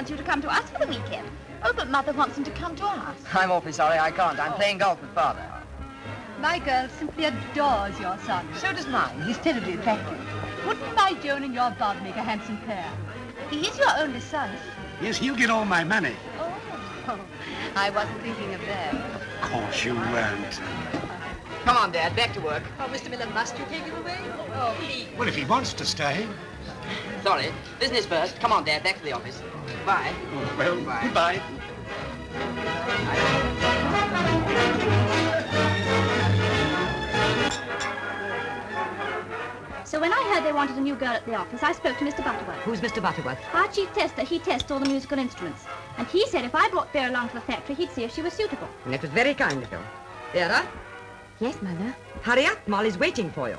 wants you to come to us for the weekend. Oh, but Mother wants him to come to us. I'm awfully sorry, I can't. I'm playing golf with Father. My girl simply adores your son. So does mine. He's terribly attractive. Wouldn't my Joan and your Bob make a handsome pair? He is your only son. Yes, he'll get all my money. Oh, I wasn't thinking of that. Of course you weren't. Come on, Dad, back to work. Oh, Mr. Miller, must you take him away? Oh, please. Well, if he wants to stay. Sorry. Business first. Come on, Dad, back to the office. Bye. Oh, well, goodbye. So when I heard they wanted a new girl at the office, I spoke to Mr. Butterworth. Who's Mr. Butterworth? Our chief tester. He tests all the musical instruments. And he said if I brought Vera along to the factory, he'd see if she was suitable. And it was very kind of you. Vera? Yes, Mother. Hurry up. Molly's waiting for you.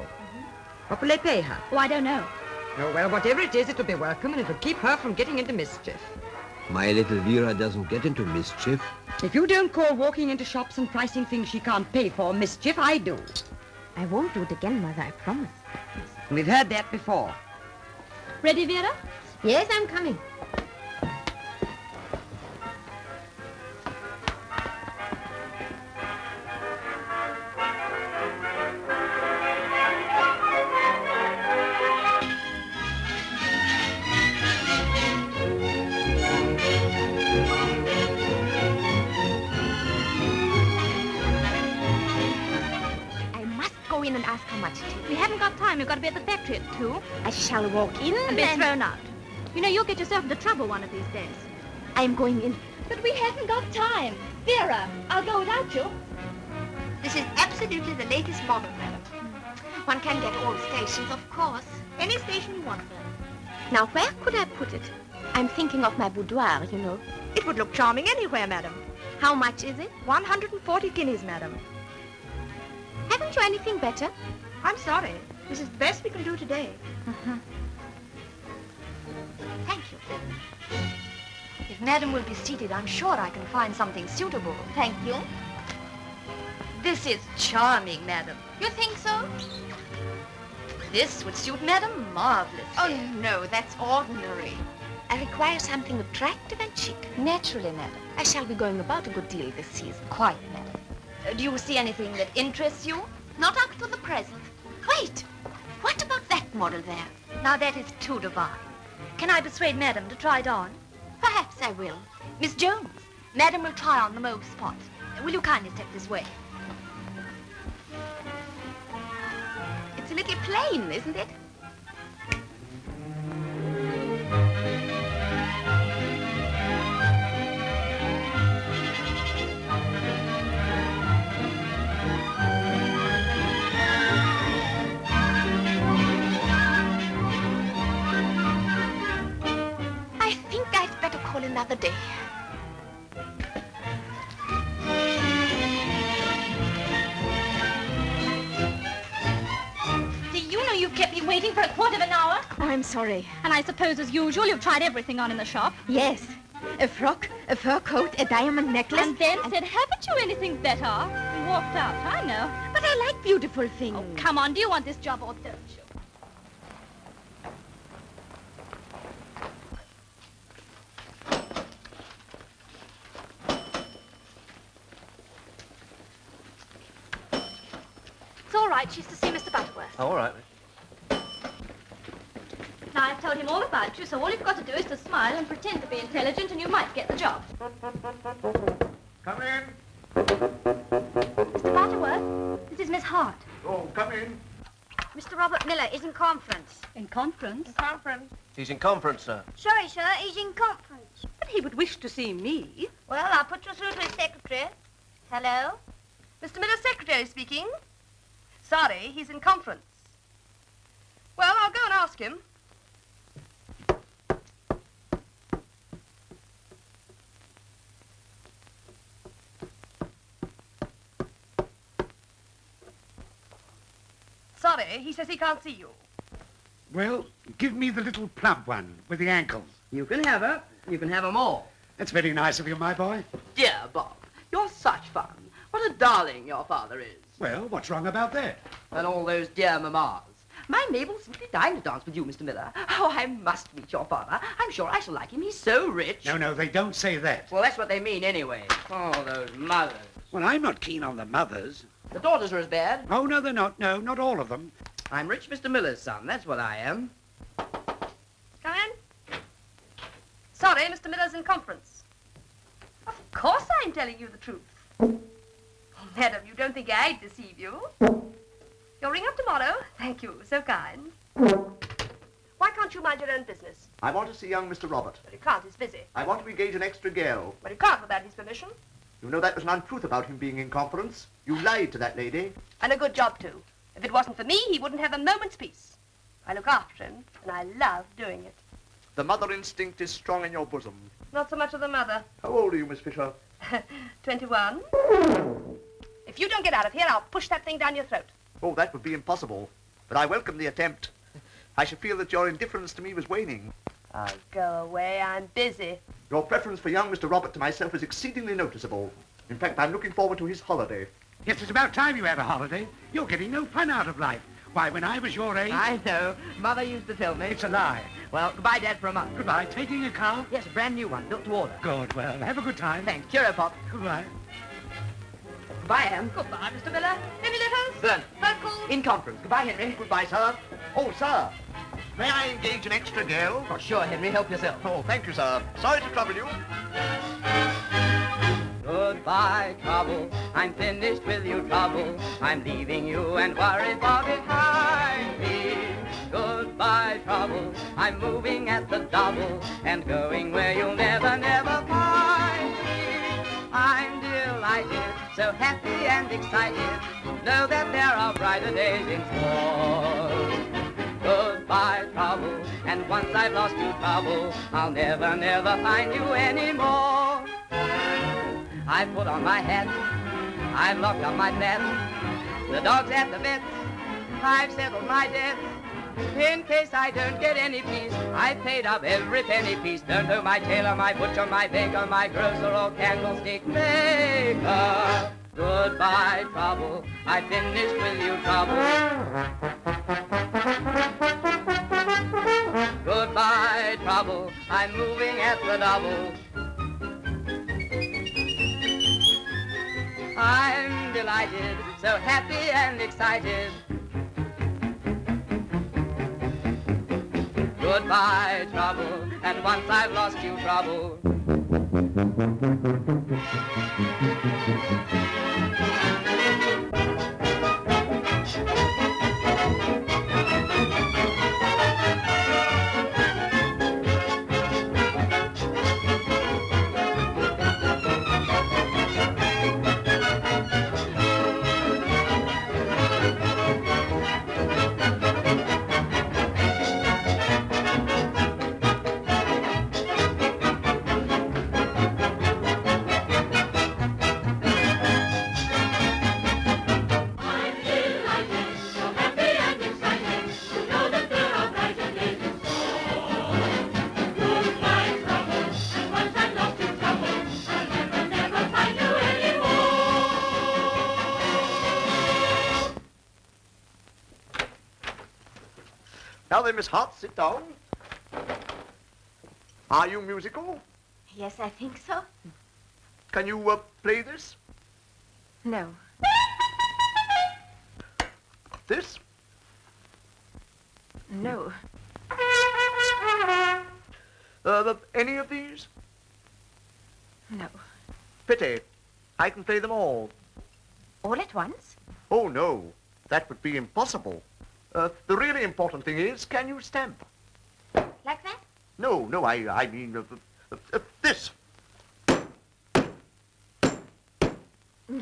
What will they pay her? Oh, I don't know. Oh, well, whatever it is, it'll be welcome, and it'll keep her from getting into mischief. My little Vera doesn't get into mischief. If you don't call walking into shops and pricing things she can't pay for mischief, I do. I won't do it again, Mother, I promise. We've heard that before. Ready, Vera? Yes, I'm coming. And ask how much it is. We haven't got time. We've got to be at the factory at 2. I shall walk in and be thrown out. You know, you'll get yourself into trouble one of these days. I am going in. But we haven't got time. Vera, I'll go without you. This is absolutely the latest model, madam. One can get all stations, of course. Any station you want, madam. Now, where could I put it? I'm thinking of my boudoir, you know. It would look charming anywhere, madam. How much is it? 140 guineas, madam. Haven't you anything better? I'm sorry. This is the best we can do today. Thank you. If madam will be seated, I'm sure I can find something suitable. Thank you. This is charming, madam. You think so? This would suit madam marvelously. Oh, no, that's ordinary. I require something attractive and chic. Naturally, madam. I shall be going about a good deal this season. Quite, madam. Do you see anything that interests you? Not up to the present. Wait! What about that model there? Now that is too divine. Can I persuade madam to try it on? Perhaps I will. Miss Jones, madam will try on the mauve spot. Will you kindly step this way? It's a little plain, isn't it? Another day. Do you know you've kept me waiting for a quarter of an hour? Oh, I'm sorry. And I suppose, as usual, you've tried everything on in the shop? Yes. A frock, a fur coat, a diamond necklace. And then said, haven't you anything better? And walked out, I know. But I like beautiful things. Oh, come on, do you want this job or don't you? All right, she's to see Mr. Butterworth. Oh, all right. Now, I've told him all about you, so all you've got to do is to smile and pretend to be intelligent, and you might get the job. Come in. Mr. Butterworth, this is Miss Hart. Oh, come in. Mr. Robert Miller is in conference. In conference? Conference. He's in conference, sir. Sorry, sir, he's in conference. But he would wish to see me. Well, I'll put you through to his secretary. Hello? Mr. Miller's secretary speaking. Sorry, he's in conference. Well, I'll go and ask him. Sorry, he says he can't see you. Well, give me the little plump one with the ankles. You can have her. You can have them all. That's very nice of you, my boy. Dear Bob, you're such fun. What a darling your father is. Well, what's wrong about that? And all those dear mammas. My Mabel's simply dying to dance with you, Mr. Miller. Oh, I must meet your father. I'm sure I shall like him. He's so rich. No, they don't say that. Well, that's what they mean anyway. Oh, those mothers. Well, I'm not keen on the mothers. The daughters are as bad. Oh, no, they're not. No, not all of them. I'm rich Mr. Miller's son. That's what I am. Come in. Sorry, Mr. Miller's in conference. Of course I'm telling you the truth. Madam, you don't think I'd deceive you? You'll ring up tomorrow. Thank you, so kind. Why can't you mind your own business? I want to see young Mr. Robert. But you can't, he's busy. I want to engage an extra girl. But you can't without his permission. You know that was an untruth about him being in conference. You lied to that lady. And a good job, too. If it wasn't for me, he wouldn't have a moment's peace. I look after him, and I love doing it. The mother instinct is strong in your bosom. Not so much of the mother. How old are you, Miss Fisher? 21. If you don't get out of here, I'll push that thing down your throat. Oh, that would be impossible. But I welcome the attempt. I should feel that your indifference to me was waning. Oh, go away. I'm busy. Your preference for young Mr. Robert to myself is exceedingly noticeable. In fact, I'm looking forward to his holiday. Yes, it's about time you had a holiday. You're getting no fun out of life. Why, when I was your age... I know. Mother used to tell me. It's a lie. Well, goodbye, Dad, for a month. Goodbye. Taking a car? Yes, a brand new one, built to order. Good. Well, have a good time. Thanks. Cheerio, Pop. Goodbye. Goodbye, Anne. Goodbye, Mr. Miller. Any letters? Burn. Phone calls? In conference. Goodbye, Henry. Goodbye, sir. Oh, sir. May I engage an extra girl? Oh, sure, Henry. Help yourself. Oh, thank you, sir. Sorry to trouble you. Goodbye, trouble. I'm finished with you, trouble. I'm leaving you and worry far behind me. Goodbye, trouble. I'm moving at the double and going where you'll never, never find me. I'm delighted, so happy and excited. Know that there are brighter days in store. Goodbye, trouble. And once I've lost you, trouble, I'll never, never find you anymore. I've put on my hat, I've locked up my flat, the dog's at the vet, I've settled my debts. In case I don't get any peace, I've paid up every penny piece. Don't know my tailor, my butcher, my baker, my grocer or candlestick maker. Goodbye, trouble, I finished with you, trouble. Goodbye, trouble, I'm moving at the double. I'm delighted, so happy and excited. Goodbye, trouble, and once I've lost you, trouble. Now then, Miss Hart, sit down. Are you musical? Yes, I think so. Can you play this? No. This? No. Any of these? No. Pity. I can play them all. All at once? Oh, no. That would be impossible. The really important thing is, can you stamp? Like that? No, I mean, this.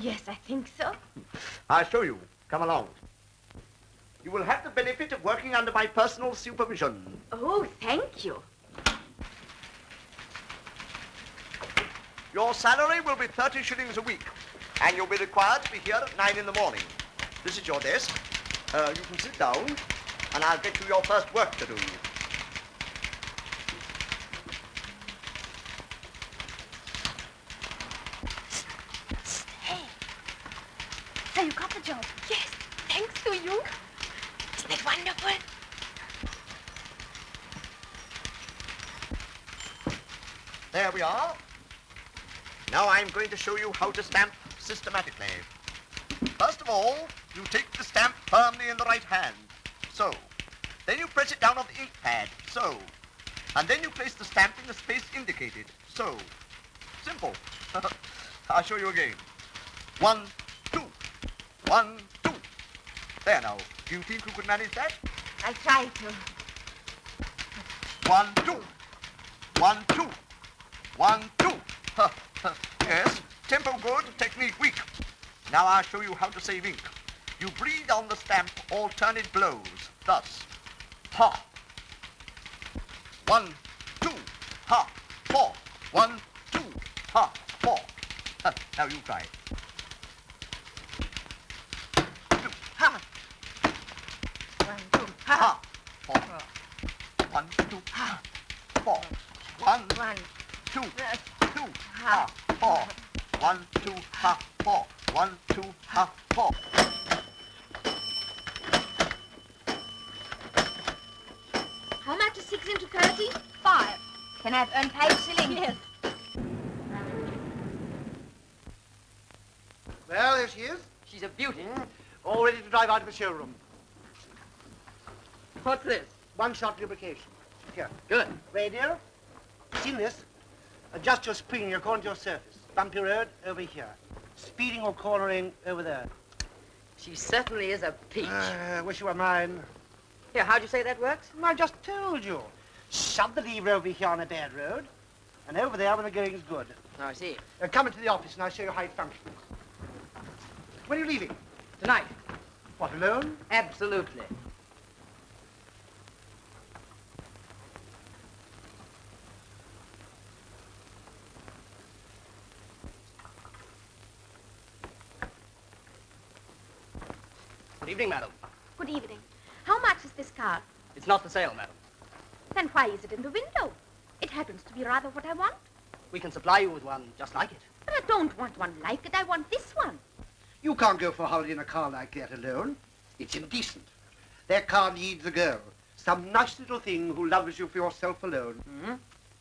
Yes, I think so. I'll show you. Come along. You will have the benefit of working under my personal supervision. Oh, thank you. Your salary will be 30 shillings a week, and you'll be required to be here at 9 in the morning. This is your desk. You can sit down, and I'll get you your first work to do. Hey. So you got the job? Yes, thanks to you. Isn't it wonderful? There we are. Now I'm going to show you how to stamp systematically. First of all, you take the stamp firmly in the right hand, so. Then you press it down on the ink pad, so. And then you place the stamp in the space indicated, so. Simple. I'll show you again. 1, 2. 1, 2. There now. Do you think you could manage that? I'll try to. 1, 2. 1, 2. 1, 2. Yes, tempo good, technique weak. Now I'll show you how to save ink. You breathe on the stamp alternate blows, thus. Ha. 1, 2, ha, 4. 1, 2, ha, 4. Now you try. 2, ha. 1, 2, Ha. 4. 1, 2, ha. 4. 1, 2, 2, ha, 4. 1, 2, ha, 4. 1, 2, ha, 4. How much is 6 into 30? 5. Can I have unpaid shillings? Yes. Well, there she is. She's a beauty. All ready to drive out of the showroom. What's this? One-shot lubrication. Here. Good. Radio. Seen this? Adjust your spring according to your surface. Bumpy road, over here. Speeding or cornering, over there. She certainly is a peach. Wish you were mine. Here, how'd you say that works? I just told you. Shove the lever over here on a bad road, and over there when the going's good. Oh, I see. Come into the office and I'll show you how it functions. When are you leaving? Tonight. What, alone? Absolutely. Good evening, madam. Good evening. How much is this car? It's not for sale, madam. Then why is it in the window? It happens to be rather what I want. We can supply you with one just like it. But I don't want one like it. I want this one. You can't go for a holiday in a car like that alone. It's indecent. That car needs a girl. Some nice little thing who loves you for yourself alone. Mm-hmm.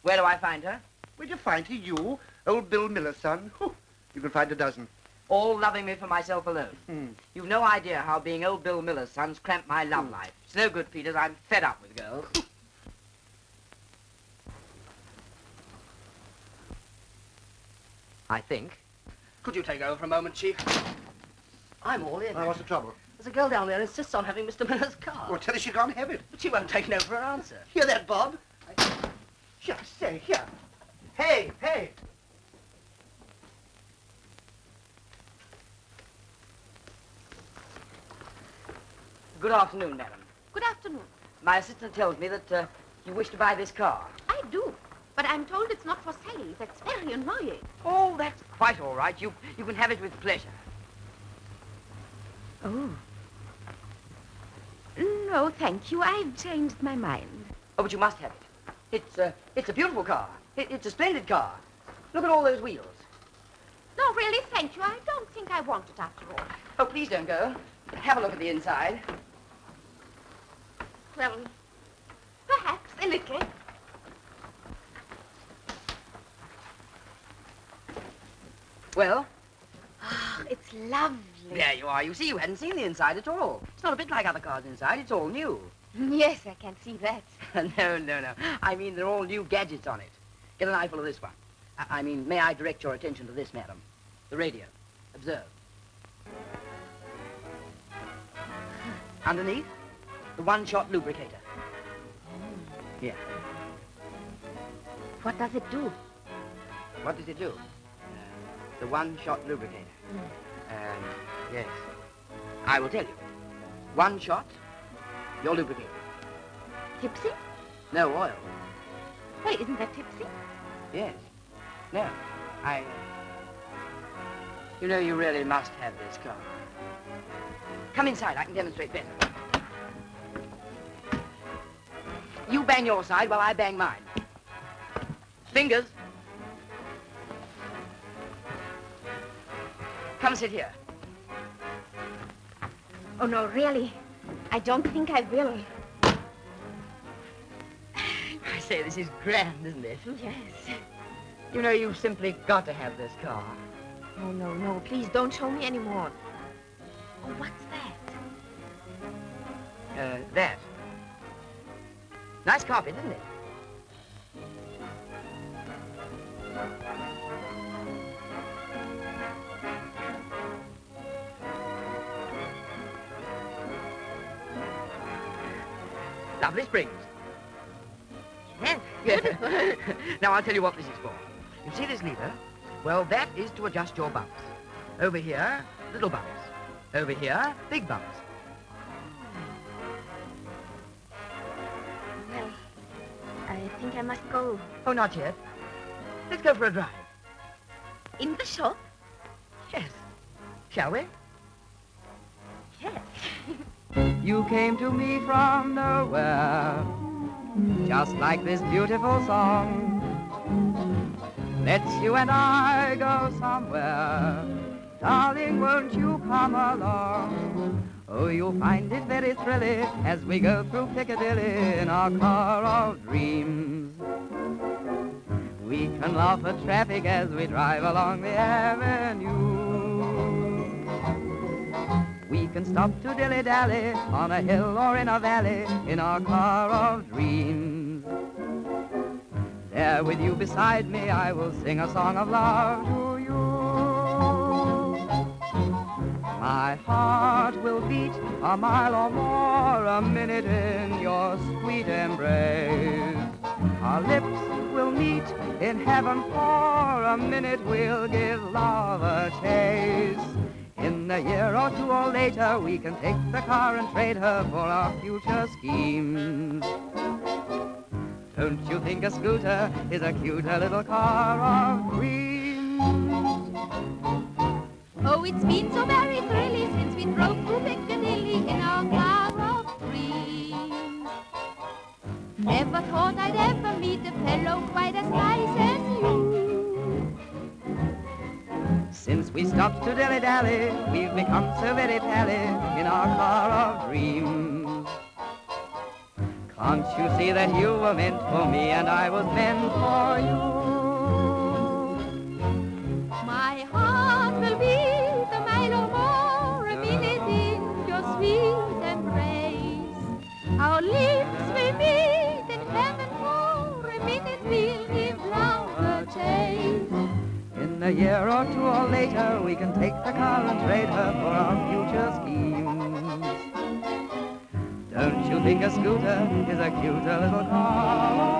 Where do I find her? Where'd you find her? You? Old Bill Miller's son? Whew. You can find a dozen. All loving me for myself alone. You've no idea how being old Bill Miller's son's cramped my love life. It's no good, Peters. I'm fed up with girls. I think. Could you take over for a moment, Chief? I'm all in. What's the trouble? There's a girl down there who insists on having Mr. Miller's car. Well, tell her she can't have it. But she won't take no for an answer. Hear that, Bob? Here, say, here. Hey, hey. Good afternoon, madam. Good afternoon. My assistant tells me that you wish to buy this car. I do. But I'm told it's not for sale. That's very annoying. Oh, that's quite all right. You can have it with pleasure. Oh. No, thank you. I've changed my mind. Oh, but you must have it. It's a beautiful car. It's a splendid car. Look at all those wheels. No, really, thank you. I don't think I want it after all. Oh, please don't go. Have a look at the inside. Well, perhaps a little. Well? Oh, it's lovely. There you are. You see, you hadn't seen the inside at all. It's not a bit like other cars inside. It's all new. Yes, I can see that. No. I mean, they're all new gadgets on it. Get an eyeful of this one. I mean, may I direct your attention to this, madam? The radio. Observe. Underneath, the one-shot lubricator. Here. What does it do? What does it do? The one-shot lubricator. Yes. I will tell you. One shot, you're lubricated. Tipsy? No oil. Why, isn't that tipsy? Yes. No. You know, you really must have this car. Come inside. I can demonstrate better. You bang your side while I bang mine. Fingers. Come sit here. Oh, no, really. I don't think I will. I say, this is grand, isn't it? Yes. You know, you've simply got to have this car. Oh, no, no, please don't show me any more. Oh, what's that? That. Nice carpet, isn't it? Lovely springs. Yes. Yeah. Now, I'll tell you what this is for. You see this lever? Well, that is to adjust your bumps. Over here, little bumps. Over here, big bumps. Well, I think I must go. Oh, not yet. Let's go for a drive. In the shop? Yes. Shall we? Yes. You came to me from nowhere, just like this beautiful song. Let's you and I go somewhere. Darling, won't you come along? Oh, you'll find it very thrilling as we go through Piccadilly in our car of dreams. We can laugh at traffic as we drive along the avenue. We can stop to dilly-dally on a hill or in a valley in our car of dreams. There with you beside me, I will sing a song of love to you. My heart will beat a mile or more a minute in your sweet embrace. Our lips will meet in heaven for a minute, we'll give love a taste. In a year or two or later, we can take the car and trade her for our future schemes. Don't you think a scooter is a cuter little car of dreams? Oh, it's been so very thrilling since we drove through Piccadilly in our car of dreams. Never thought I'd ever meet a fellow quite as nice as you. Since we stopped to dilly-dally, we've become so very pally in our car of dreams. Can't you see that you were meant for me and I was meant for you? My heart will beat a mile or more a minute in your sweet embrace. Our lips will meet in heaven for a minute, we'll give love a taste. In a year or two or later, we can take the car and trade her for our future schemes. Don't you think a scooter is a cuter little car?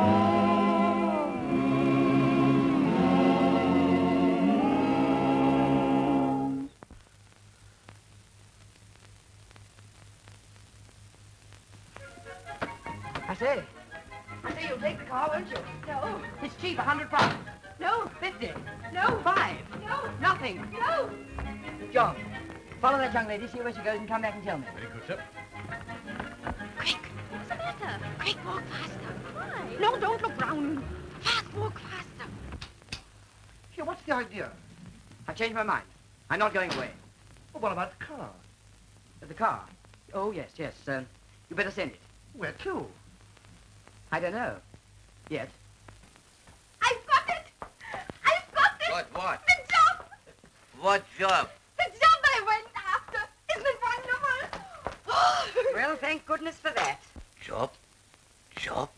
I say, you'll take the car, won't you? No. It's cheap, £100. No. 50. No. 5. No. Nothing. No. John, follow that young lady, see where she goes, and come back and tell me. Very good, sir. Quick. What's the matter? Quick, walk faster. Why? No, don't look round. Fast, walk faster. Here, what's the idea? I've changed my mind. I'm not going away. Well, what about the car? The car? Oh, yes. You better send it. Where to? I don't know. Yet. I've got it. I've got it. What? The job. What job? The job I went after. Isn't it wonderful? Well, thank goodness for that. Job? Job.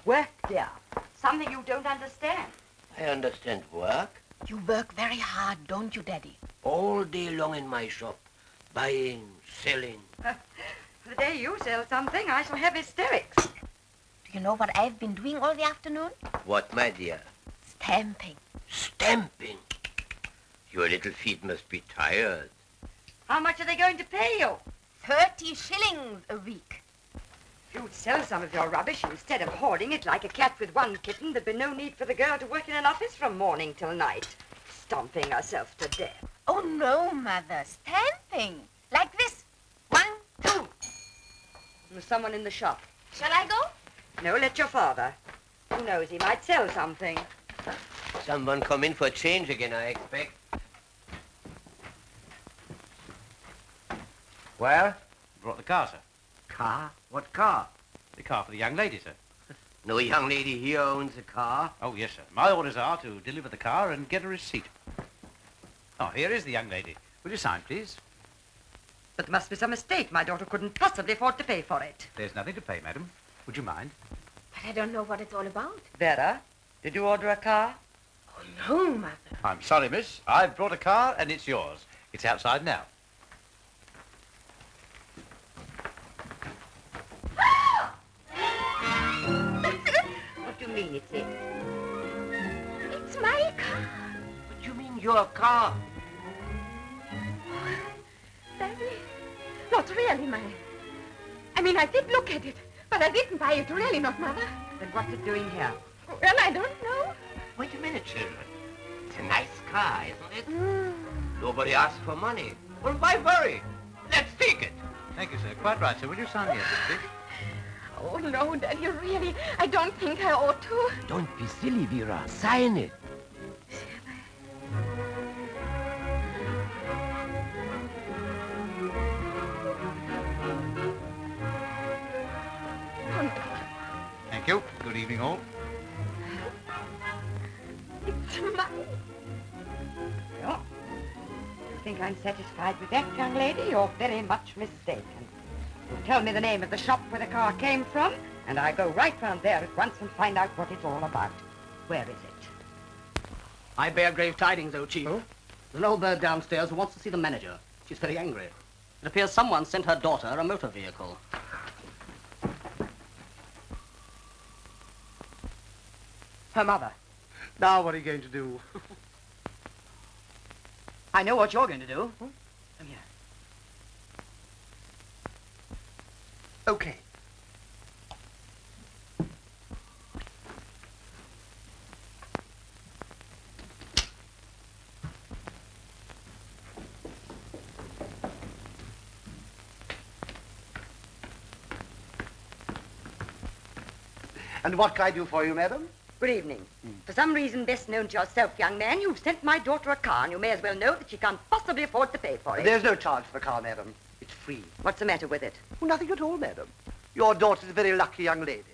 Work, dear. Something you don't understand. I understand work. You work very hard, don't you, Daddy? All day long in my shop. Buying, selling. The day you sell something, I shall have hysterics. Do you know what I've been doing all the afternoon? What, my dear? Stamping. Stamping. Your little feet must be tired. How much are they going to pay you? 30 shillings a week. If you'd sell some of your rubbish instead of hoarding it like a cat with one kitten, there'd be no need for the girl to work in an office from morning till night, stomping herself to death. Oh, no, Mother. Stamping. Like this. 1, 2. There's someone in the shop. Shall I go? No, let your father. Who knows, he might sell something. Someone come in for change again, I expect. Where? Brought the car, sir. Car? What car? The car for the young lady, sir. No young lady here owns a car. Oh, yes, sir. My orders are to deliver the car and get a receipt. Oh, here is the young lady. Will you sign, please? But there must be some mistake. My daughter couldn't possibly afford to pay for it. There's nothing to pay, madam. Would you mind? But I don't know what it's all about. Vera, did you order a car? Oh, no, Mother. I'm sorry, miss. I've brought a car and it's yours. It's outside now. What do you mean it's it? It's my car. What do you mean, your car? Daddy, not really mine. I mean, I did look at it, but I didn't buy it. Really not, Mother. Then what's it doing here? Well, I don't know. Wait a minute, children. It's a nice car, isn't it? Nobody asked for money. Well, why worry? Let's take it. Thank you, sir. Quite right, sir. Will you sign here, please? Oh, no, Daddy, really. I don't think I ought to. Don't be silly, Vera. Sign it. Thank you. Good evening, all. It's mine. Well, you think I'm satisfied with that, young lady? You're very much mistaken. You tell me the name of the shop where the car came from, and I go right round there at once and find out what it's all about. Where is it? I bear grave tidings, O Chief. Oh? There's an old bird downstairs who wants to see the manager. She's very angry. It appears someone sent her daughter a motor vehicle. Her mother. Now what are you going to do? I know what you're going to do. Come here. Okay. And what can I do for you, madam? Good evening. For some reason best known to yourself, young man, you've sent my daughter a car, and you may as well know that she can't possibly afford to pay for it. There's no charge for the car, madam. It's free. What's the matter with it? Well, nothing at all, madam. Your daughter's a very lucky young lady.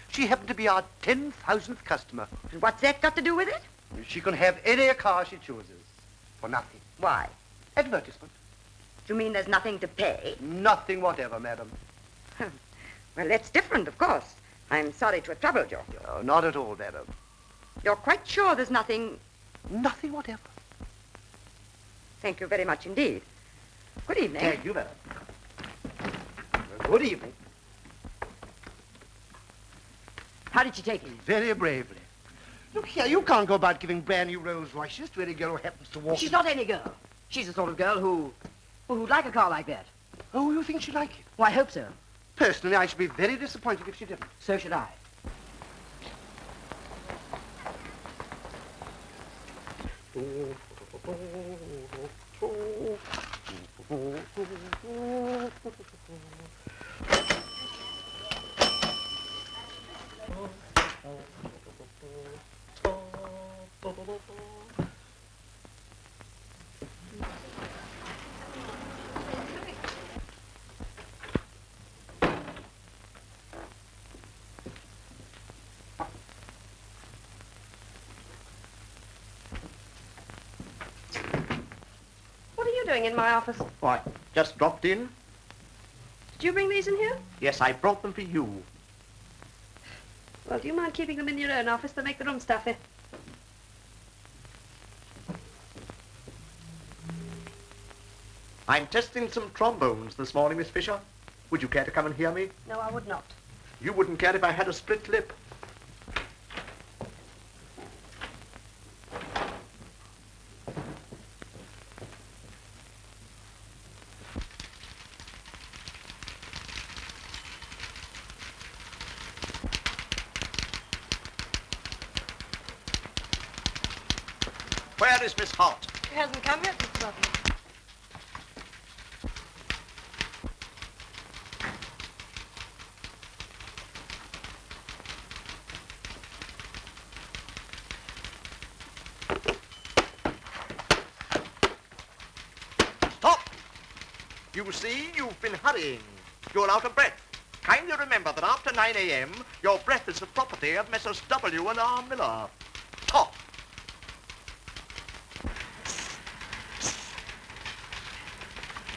She happened to be our 10,000th customer. And what's that got to do with it? She can have any car she chooses. For nothing. Why? Advertisement. Do you mean there's nothing to pay? Nothing whatever, madam. Well, that's different, of course. I'm sorry to have troubled you. No, not at all, madam. You're quite sure there's nothing... Nothing whatever. Thank you very much indeed. Good evening. Thank you, madam. Good evening. How did she take it? Very bravely. Look here, you can't go about giving brand new Rolls Royces to any girl who happens to walk... She's not any girl. She's the sort of girl who'd like a car like that. Oh, you think she'd like it? Well, I hope so. Personally, I should be very disappointed if she didn't. So should I. What are you doing in my office? Why, just dropped in. Did you bring these in here? Yes, I brought them for you. Well, do you mind keeping them in your own office to make the room stuffy? I'm testing some trombones this morning, Miss Fisher. Would you care to come and hear me? No, I would not. You wouldn't care if I had a split lip. Where is Miss Hart? She hasn't come yet, Mr. Butler. Stop! You see, you've been hurrying. You're out of breath. Kindly remember that after 9 a.m., your breath is the property of Messrs. W. and R. Miller. Top.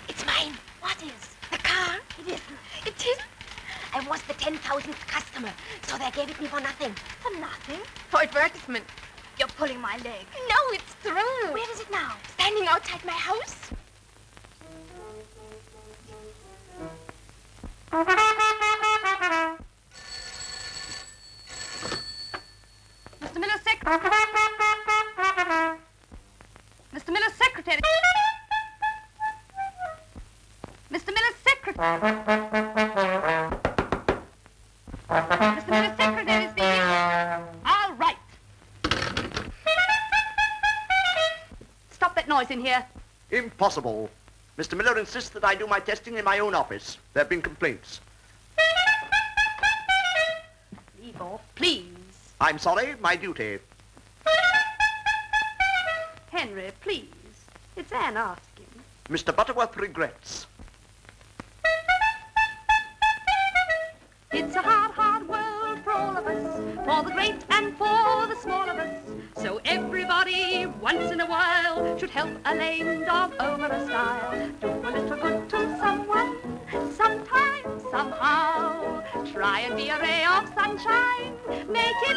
It's mine. What is? The car? It isn't. It isn't? I was the 10,000th customer, so they gave it me for nothing. For nothing? For advertisement. You're pulling my leg. No, it's through. Where is it now? Standing outside my house. Mr. Miller's secretary. Mr. Miller's secretary. Mr. Miller's secretary. Mr. Miller's secretary speaking. All right. Stop that noise in here. Impossible. Mr. Miller insists that I do my testing in my own office. There have been complaints. Leave off, please. I'm sorry, my duty. Henry, please. It's Anne asking. Mr. Butterworth regrets. It's a hard, hard world for all of us, for the great and for the small of us. So everybody, once in a while, should help a lame dog over a stile. Do a little good to someone, sometime, somehow. Try and be a ray of sunshine, make it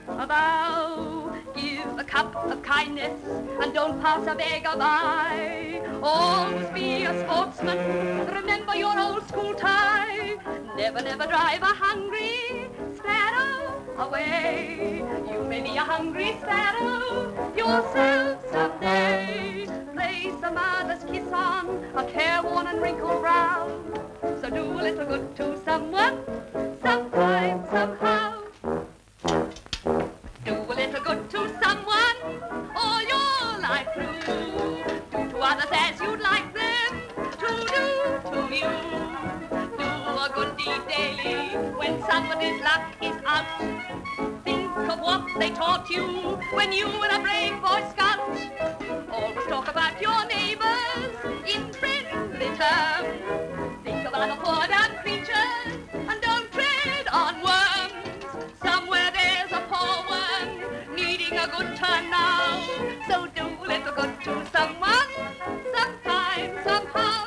a vow. Give a cup of kindness and don't pass a beggar by. Always be a sportsman, remember your old school tie. Never, never drive a hungry sparrow away. You may be a hungry sparrow yourself someday. Place a mother's kiss on a careworn and wrinkled brow. So do a little good to someone, sometime, somehow. Do a little good to someone all your life through. Do to others as you'd like them to do to you. Do a good deed daily when somebody's luck is out. Think of what they taught you when you were a brave Boy Scout. Always talk about your neighbors in friendly terms. Think of other poor dumb creatures and don't tread on worms. Somewhere there's a poor worm needing a good turn now. So do a little good to someone, sometime, somehow.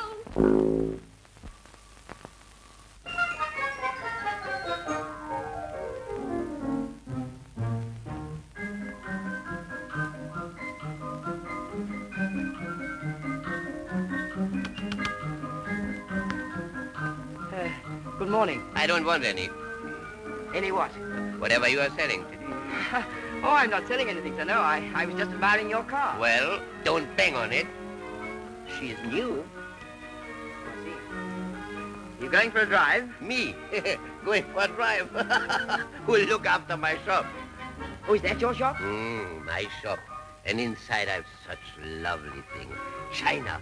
Good morning. I don't want any. Any what? Whatever you are selling. Oh, I'm not selling anything, sir. No, I was just admiring your car. Well, don't bang on it. She's new. I see. You going for a drive? Me? Going for a drive. Who'll look after my shop? Oh, is that your shop? My shop. And inside I've such lovely things. China,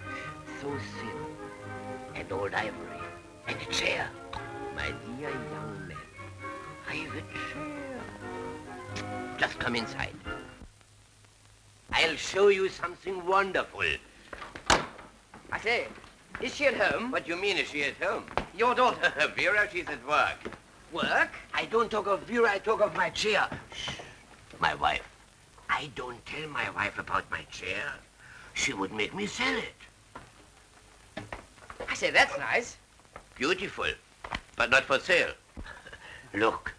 so thin. And old ivory. And a chair. My dear young man, I've a chair. Just come inside. I'll show you something wonderful. I say, is she at home? What do you mean, is she at home? Your daughter? Vera, she's at work. Work? I don't talk of Vera, I talk of my chair. Shh. My wife. I don't tell my wife about my chair. She would make me sell it. I say, that's nice. Beautiful, but not for sale. Look,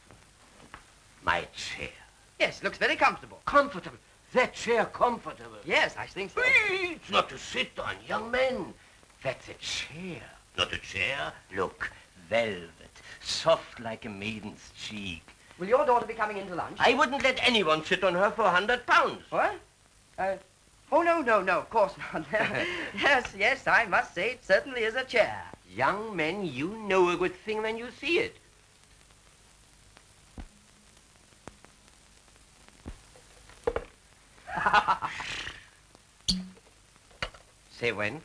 my chair. Yes, looks very comfortable. Comfortable. That chair comfortable. Yes, I think so. It's not to sit on, young men. That's a chair. Not a chair. Look, velvet, soft like a maiden's cheek. Will your daughter be coming in to lunch? I wouldn't let anyone sit on her for £100. What? Oh, no, of course not. yes, I must say it certainly is a chair. Young men, you know a good thing when you see it. Say when?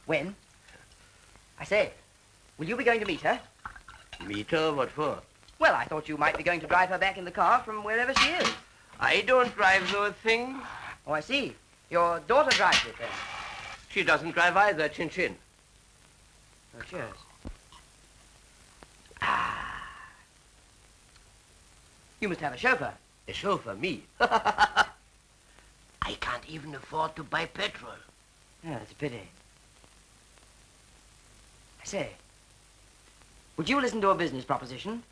When? I say, will you be going to meet her? Meet her? What for? Well, I thought you might be going to drive her back in the car from wherever she is. I don't drive those things. Oh, I see. Your daughter drives it, then. She doesn't drive either, Chin Chin. Oh, cheers. Ah. You must have a chauffeur. A chauffeur, me. I can't even afford to buy petrol. Yeah, it's a pity. I say, would you listen to a business proposition?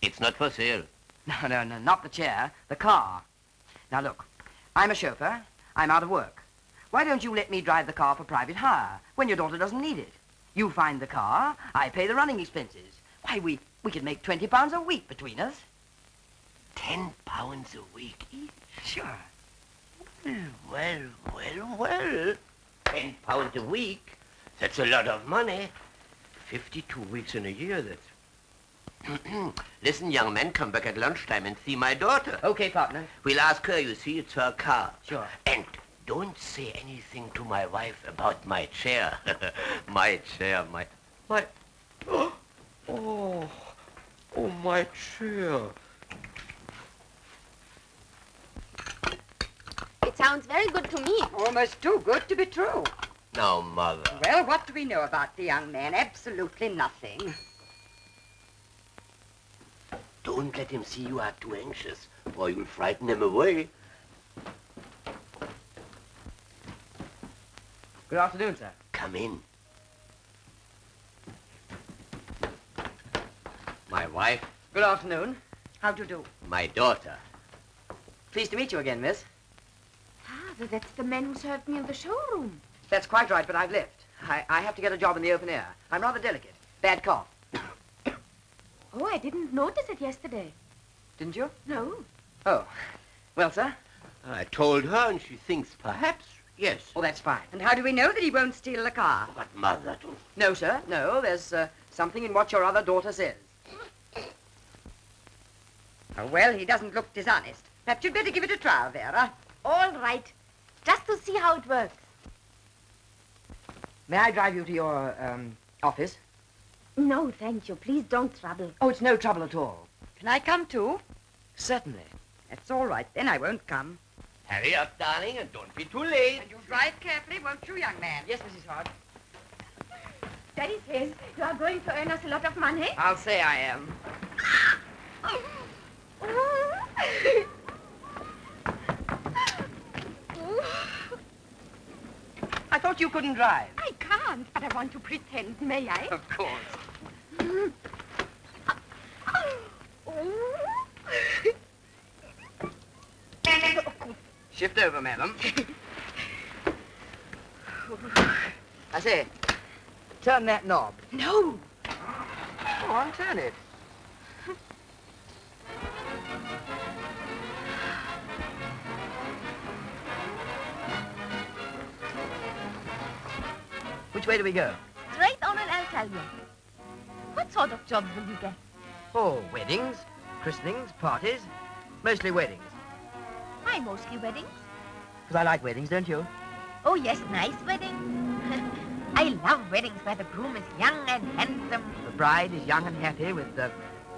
It's not for sale. No, not the chair, the car. Now look, I'm a chauffeur. I'm out of work. Why don't you let me drive the car for private hire when your daughter doesn't need it? You find the car, I pay the running expenses. Why, we could make £20 a week between us. £10 a week each? Sure. Well. £10 a week? That's a lot of money. 52 weeks in a year, that's... Listen, young man, come back at lunchtime and see my daughter. Okay, partner. We'll ask her, you see, it's her car. Sure. And don't say anything to my wife about my chair. My chair, my... Oh, my chair. It sounds very good to me. Almost too good to be true. Now, Mother. Well, what do we know about the young man? Absolutely nothing. Don't let him see you are too anxious, or you'll frighten him away. Good afternoon, sir. Come in. My wife. Good afternoon. How do you do? My daughter. Pleased to meet you again, miss. Ah, that's the man who served me in the showroom. That's quite right, but I've left. I have to get a job in the open air. I'm rather delicate. Bad cough. Oh, I didn't notice it yesterday. Didn't you? No. Oh. Well, sir? I told her, and she thinks perhaps, yes. Oh, that's fine. And how do we know that he won't steal the car? But, Mother, don't... No, sir. No, there's something in what your other daughter says. Oh, well, he doesn't look dishonest. Perhaps you'd better give it a trial, Vera. All right. Just to see how it works. May I drive you to your, office? No, thank you. Please don't trouble. Oh, it's no trouble at all. Can I come too? Certainly. That's all right. Then I won't come. Hurry up, darling, and don't be too late. And you drive carefully, won't you, young man? Yes, Mrs. Hart. Daddy says you are going to earn us a lot of money. I'll say I am. I thought you couldn't drive. I can't, but I want to pretend, may I? Of course. Shift over, madam. I say, turn that knob. No. Go on, turn it. Which way do we go? Straight on and I'll tell you. What sort of jobs will you get? Oh, weddings, christenings, parties. Mostly weddings. Why mostly weddings? Because I like weddings, don't you? Oh, yes, nice weddings. I love weddings where the groom is young and handsome. The bride is young and happy with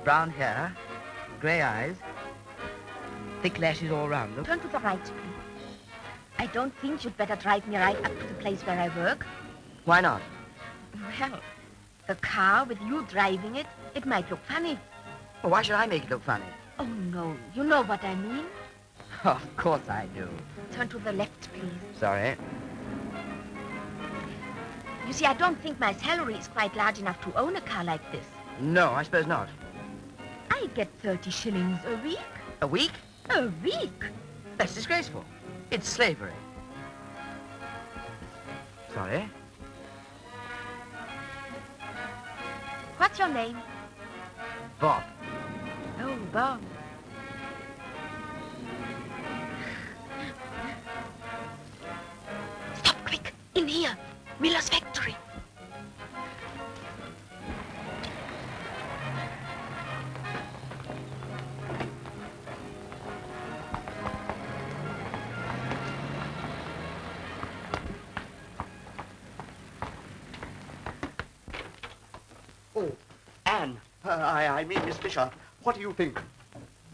brown hair, grey eyes, thick lashes all round them. Turn to the right, please. I don't think you'd better drive me right up to the place where I work. Why not? Well, the car with you driving it, it might look funny. Well, why should I make it look funny? Oh, no. You know what I mean. Of course I do. Turn to the left, please. Sorry. You see, I don't think my salary is quite large enough to own a car like this. No, I suppose not. I get 30 shillings a week. A week? A week? That's disgraceful. It's slavery. Sorry? What's your name? Bob. Oh, Bob. Stop, quick. In here. Miller's factory. Oh, Anne. I mean, Miss Fisher, what do you think?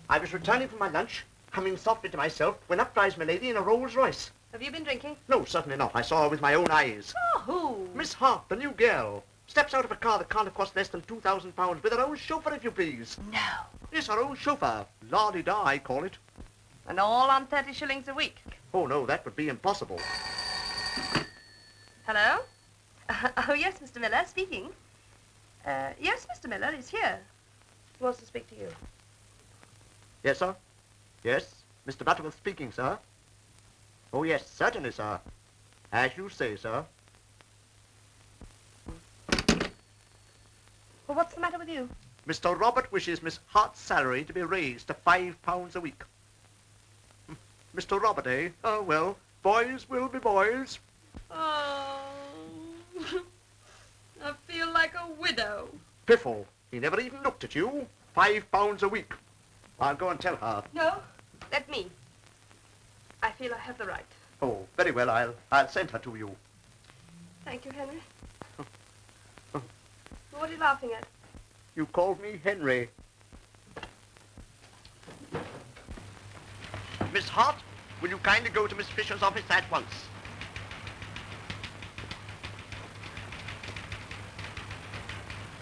I was returning from my lunch, humming softly to myself, when up drives my lady in a Rolls Royce. Have you been drinking? No, certainly not. I saw her with my own eyes. Oh, who? Miss Hart, the new girl. Steps out of a car that can't have cost less than £2,000 with her own chauffeur, if you please. No. Yes, her own chauffeur. La-di-da, I call it. And all on 30 shillings a week. Oh, no, that would be impossible. Hello? Oh, yes, Mr. Miller, speaking. Yes, Mr. Miller is here. He wants to speak to you. Yes, sir? Yes, Mr. Butterworth speaking, sir. Oh, yes, certainly, sir. As you say, sir. Well, what's the matter with you? Mr. Robert wishes Miss Hart's salary to be raised to £5 a week. Mr. Robert, eh? Oh, well, boys will be boys. Oh, I feel like a widow. Piffle, he never even looked at you. £5 a week. I'll go and tell her. No, let me. I feel I have the right. Oh, very well, I'll send her to you. Thank you, Henry. What are you laughing at? You called me Henry. Miss Hart, will you kindly go to Miss Fisher's office at once?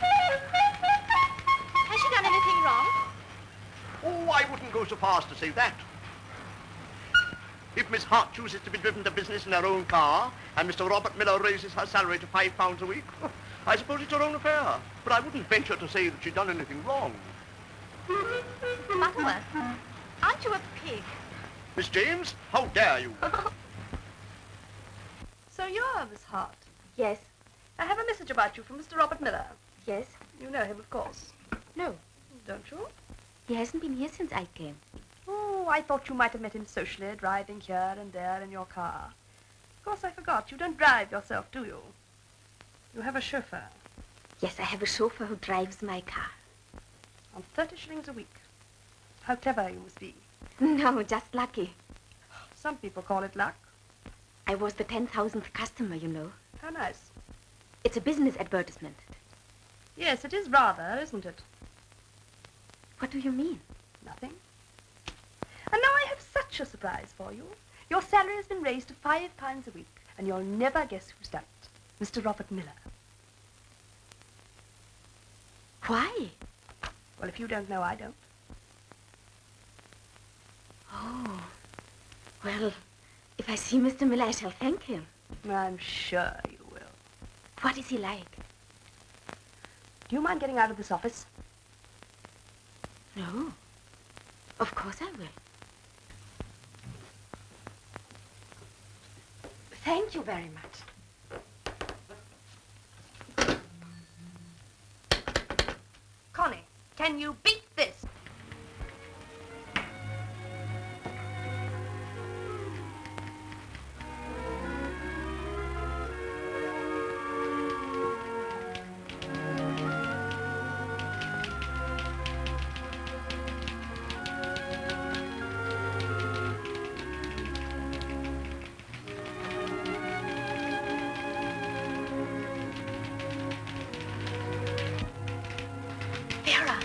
Has she done anything wrong? Oh, I wouldn't go so far as to say that. If Miss Hart chooses to be driven to business in her own car, and Mr. Robert Miller raises her salary to £5 a week, I suppose it's her own affair. But I wouldn't venture to say that she'd done anything wrong. Butterworth, aren't you a pig? Miss James, how dare you? So you're Miss Hart. Yes. I have a message about you from Mr. Robert Miller. Yes. You know him, of course. No. Don't you? He hasn't been here since I came. Oh, I thought you might have met him socially, driving here and there in your car. Of course, I forgot. You don't drive yourself, do you? You have a chauffeur. Yes, I have a chauffeur who drives my car. On 30 shillings a week. How clever you must be. No, just lucky. Some people call it luck. I was the 10,000th customer, you know. How nice. It's a business advertisement. Yes, it is rather, isn't it? What do you mean? Nothing. And now I have such a surprise for you. Your salary has been raised to £5 a week, and you'll never guess who's done it. Mr. Robert Miller. Why? Well, if you don't know, I don't. Oh. Well, if I see Mr. Miller, I shall thank him. I'm sure you will. What is he like? Do you mind getting out of this office? No. Of course I will. Thank you very much. Connie, can you beat this? Vera,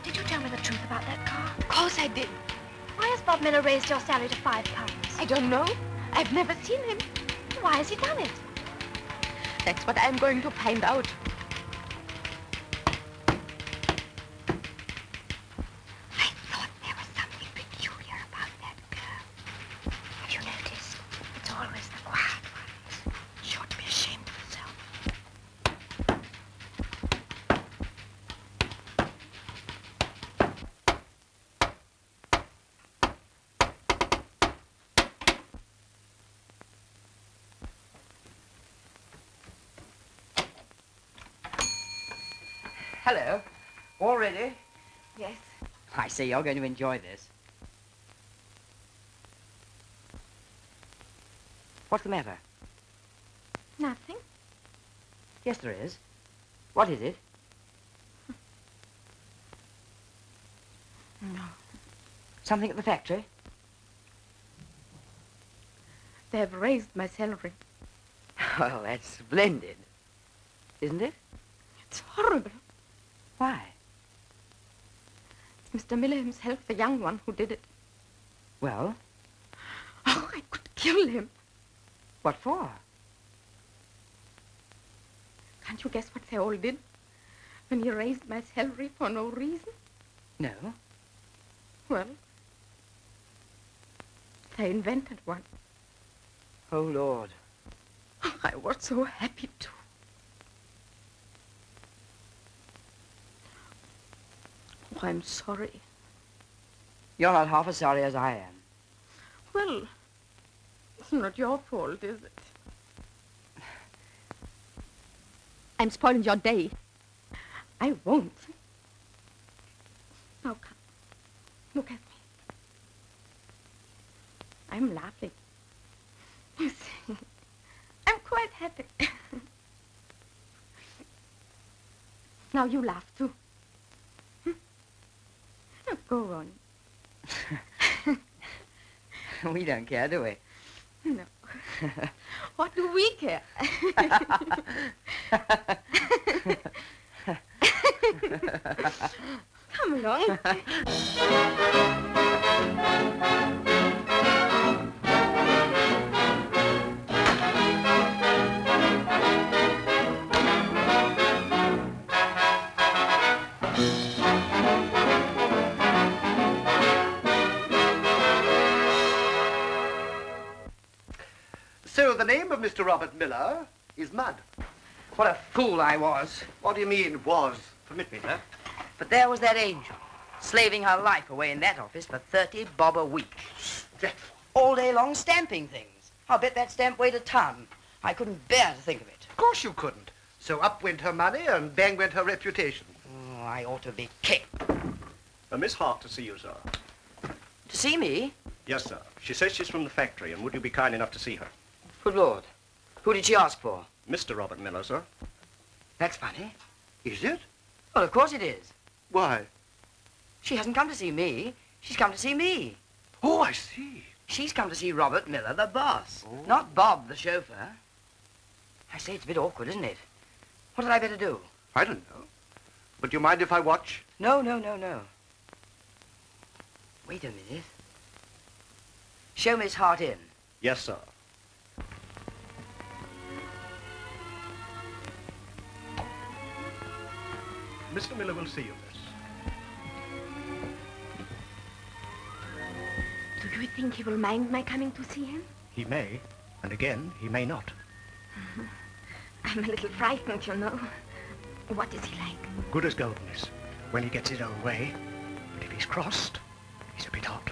did you tell me the truth about that car? Of course I did. Why has Bob Miller raised your salary to £5? I don't know. I've never seen him. Why has he done it? That's what I'm going to find out. I thought there was something peculiar about that girl. Have you noticed? It's always the quiet ones. She ought to be ashamed of herself. Hello. All ready? Yes. I see you're going to enjoy this. What's the matter? Nothing. Yes, there is. What is it? No. Something at the factory? They have raised my salary. Well, that's splendid. Isn't it? It's horrible. Why? It's Mr. Miller himself, the young one, who did it. Well? Oh, I could kill him. What for? Can't you guess what they all did when he raised my salary for no reason? No. Well, they invented one. Oh, Lord. I was so happy too. Oh, I'm sorry. You're not half as sorry as I am. Well, it's not your fault, is it? I'm spoiling your day. I won't. Now come. Look at me. I'm laughing. You see, I'm quite happy. Now you laugh too. Now go on. We don't care, do we? No. What do we care? Come along. So the name of Mr. Robert Miller is Mud. What a fool I was. What do you mean, was? Permit me, sir. But there was that angel, slaving her life away in that office for 30 bob a week. Dreadful. All day long stamping things. I'll bet that stamp weighed a ton. I couldn't bear to think of it. Of course you couldn't. So up went her money and bang went her reputation. Oh, I ought to be kicked. Miss Hart to see you, sir. To see me? Yes, sir. She says she's from the factory, and would you be kind enough to see her? Good Lord. Who did she ask for? Mr. Robert Miller, sir. That's funny. Is it? Well, of course it is. Why? She hasn't come to see me. She's come to see me. Oh, I see. She's come to see Robert Miller, the boss, not Bob, the chauffeur. I say, it's a bit awkward, isn't it? What had I better do? I don't know. But do you mind if I watch? No, no, no, no. Wait a minute. Show Miss Hart in. Yes, sir. Mr. Miller will see you, miss. Do you think he will mind my coming to see him? He may, and again, he may not. I'm a little frightened, you know. What is he like? Good as gold, miss, when he gets his own way. But if he's crossed, he's a bit odd.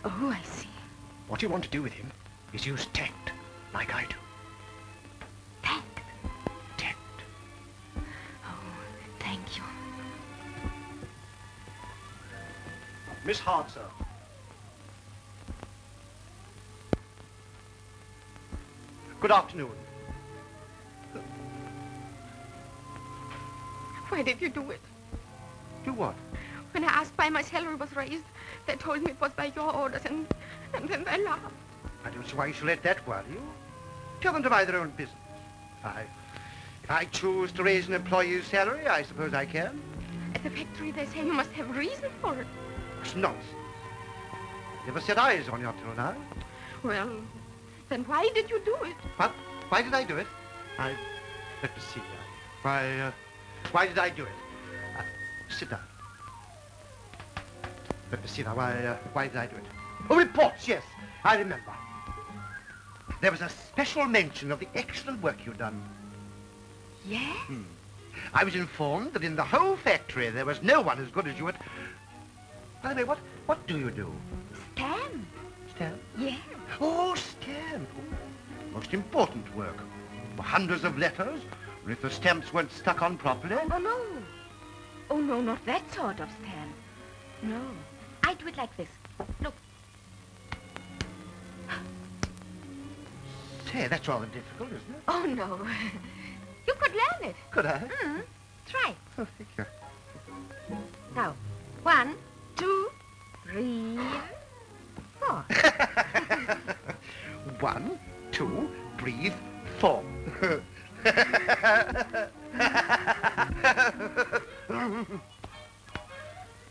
Oh, I see. What you want to do with him is use tact, like I do. Tact? Tact. Oh, thank you. Miss Hart, sir. Good afternoon. Why did you do it? Do what? When I asked why my salary was raised, they told me it was by your orders, and then they laughed. I don't see why you should let that worry you. Tell them to mind their own business. If I choose to raise an employee's salary, I suppose I can. At the factory, they say you must have reason for it. It's nonsense. Never set eyes on you till now. Well, then why did you do it? What? Why did I do it? Let me see. Why did I do it? Sit down. Let me see now. Why did I do it? Oh, reports, yes. I remember. There was a special mention of the excellent work you'd done. Yes? I was informed that in the whole factory there was no one as good as you at... By the way, what do you do? Stamp. Stamp? Yes. Oh, stamp. Most important work. Hundreds of letters, and if the stamps weren't stuck on properly... Oh, no. Oh, no, not that sort of stamp. No. I do it like this. Look. Say, that's rather difficult, isn't it? Oh, no. You could learn it. Could I? Try. Oh, thank you. Now, 1, 2, 3, 4. 1, 2, breathe, 4.